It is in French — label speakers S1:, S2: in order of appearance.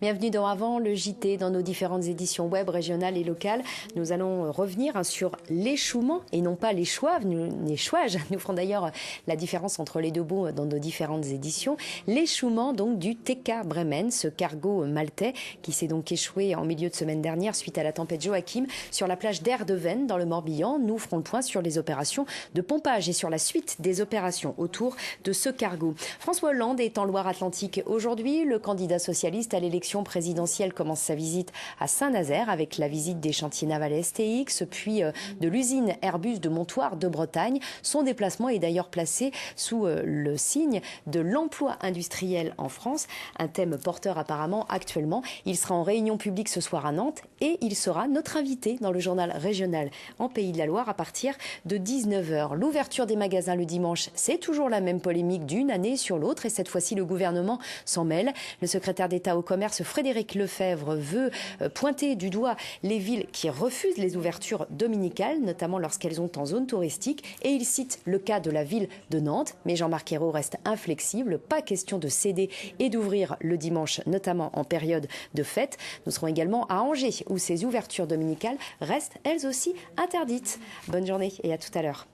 S1: Bienvenue dans Avant, le JT, dans nos différentes éditions web, régionales et locales. Nous allons revenir sur l'échouement et non pas l'échouage. Nous ferons d'ailleurs la différence entre les deux mots dans nos différentes éditions. L'échouement donc du TK Bremen, ce cargo maltais qui s'est donc échoué en milieu de semaine dernière suite à la tempête Joachim sur la plage d'Erdeven dans le Morbihan. Nous ferons le point sur les opérations de pompage et sur la suite des opérations autour de ce cargo. François Hollande est en Loire-Atlantique aujourd'hui. Le candidat socialiste à l'élection présidentielle commence sa visite à Saint-Nazaire avec la visite des chantiers navals STX, puis de l'usine Airbus de Montoire de Bretagne. Son déplacement est d'ailleurs placé sous le signe de l'emploi industriel en France, un thème porteur apparemment actuellement. Il sera en réunion publique ce soir à Nantes et il sera notre invité dans le journal régional en Pays de la Loire à partir de 19h. L'ouverture des magasins le dimanche, c'est toujours la même polémique d'une année sur l'autre et cette fois-ci le gouvernement s'en mêle. Le secrétaire d'État au commerce Frédéric Lefebvre veut pointer du doigt les villes qui refusent les ouvertures dominicales, notamment lorsqu'elles sont en zone touristique. Et il cite le cas de la ville de Nantes. Mais Jean-Marc Ayrault reste inflexible. Pas question de céder et d'ouvrir le dimanche, notamment en période de fête. Nous serons également à Angers, où ces ouvertures dominicales restent elles aussi interdites. Bonne journée et à tout à l'heure.